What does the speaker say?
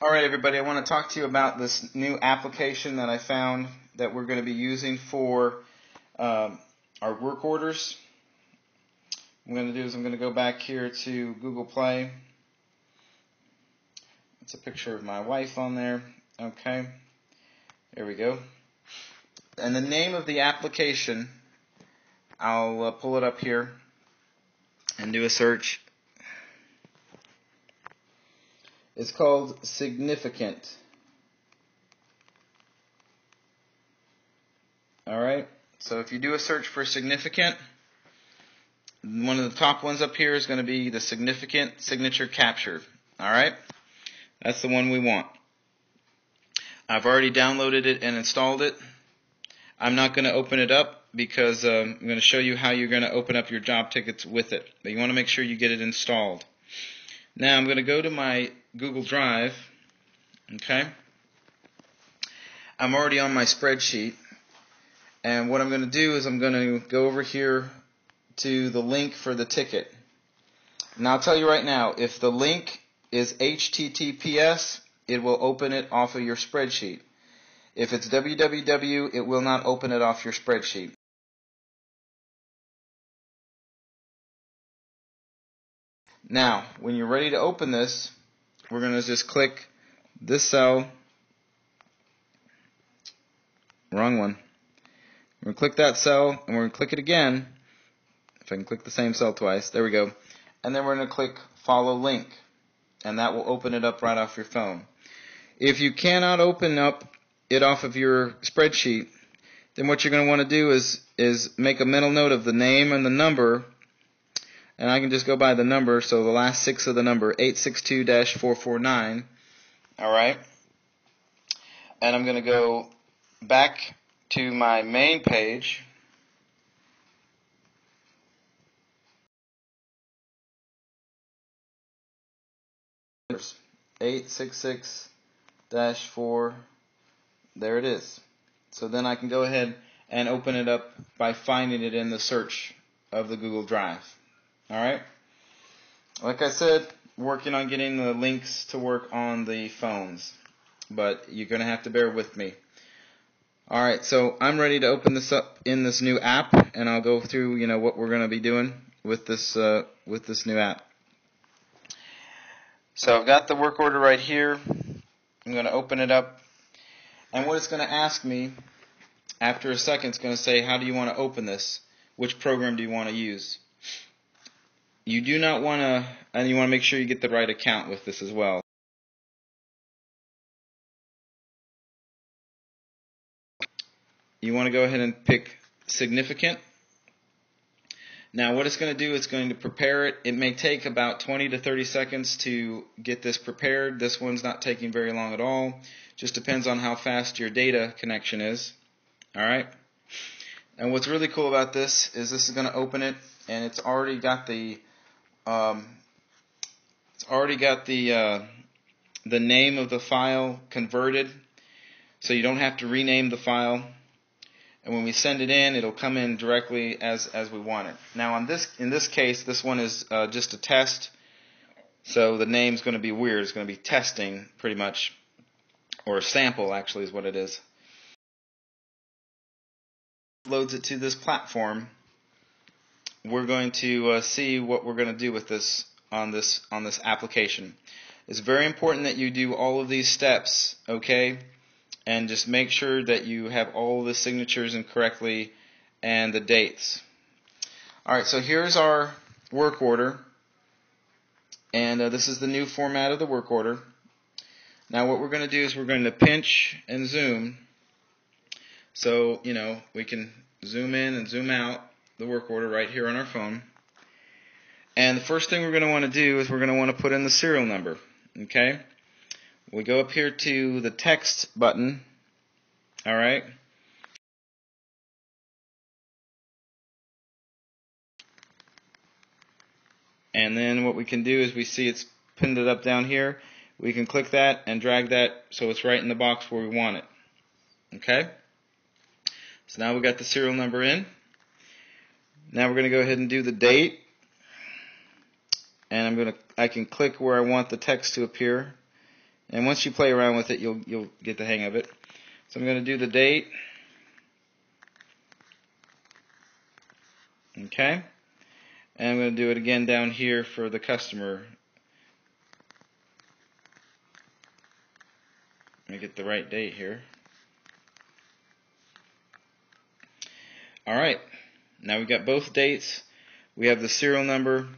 Alright everybody, I want to talk to you about this new application that I found that we're going to be using for our work orders. What I'm going to do is I'm going to go back here to Google Play. It's a picture of my wife on there. Okay, there we go. And the name of the application, I'll pull it up here and do a search. It's called Significant. Alright, so if you do a search for Significant, one of the top ones up here is going to be the Significant Signature Capture. Alright, that's the one we want. I've already downloaded it and installed it. I'm not going to open it up because I'm going to show you how you're going to open up your job tickets with it. But you want to make sure you get it installed. Now I'm going to go to my Google Drive. Okay. I'm already on my spreadsheet. And what I'm going to do is I'm going to go over here to the link for the ticket. Now I'll tell you right now, if the link is HTTPS, it will open it off of your spreadsheet. If it's www, it will not open it off your spreadsheet. Now, when you're ready to open this, we're going to just click this cell. Wrong one. We're going to click that cell, and we're going to click it again. If I can click the same cell twice. There we go. And then we're going to click Follow Link. And that will open it up right off your phone. If you cannot open up it off of your spreadsheet, then what you're going to want to do is make a mental note of the name and the number. And I can just go by the number, so the last 6 of the number, 862-449. Alright? And I'm going to go back to my main page. There's 866-4. There it is. So then I can go ahead and open it up by finding it in the search of the Google Drive. Alright? Like I said, working on getting the links to work on the phones. But you're going to have to bear with me. Alright, so I'm ready to open this up in this new app, and I'll go through, what we're going to be doing with this new app. So I've got the work order right here. I'm going to open it up. And what it's going to ask me, after a second, it's going to say, how do you want to open this? Which program do you want to use? You do not want to, and you want to make sure you get the right account with this as well. You want to go ahead and pick Significant. Now what it's going to do, it's going to prepare it. It may take about 20 to 30 seconds to get this prepared. This one's not taking very long at all. Just depends on how fast your data connection is. Alright? And what's really cool about this is going to open it, and it's already got the the name of the file converted, so you don't have to rename the file. And when we send it in, it'll come in directly as we want it. Now in this case, this one is just a test, so the name's going to be weird. It's going to be testing, pretty much, or a sample actually is what it is. Loads it to this platform. We're going to see what we're going to do with this on this application. It's very important that you do all of these steps, okay? And just make sure that you have all the signatures in correctly and the dates. Alright, so here's our work order. And this is the new format of the work order. Now what we're going to do is we're going to pinch and zoom. So, we can zoom in and zoom out the work order right here on our phone. And the first thing we're going to want to do is we're going to want to put in the serial number. Okay? We go up here to the text button. Alright? And then what we can do is we see it's pinned it up down here. We can click that and drag that so it's right in the box where we want it. Okay? So now we've got the serial number in. Now we're going to go ahead and do the date. And I can click where I want the text to appear. And once you play around with it, you'll get the hang of it. So I'm going to do the date. Okay. And I'm going to do it again down here for the customer. Let me get the right date here. Alright, now we've got both dates. We have the serial number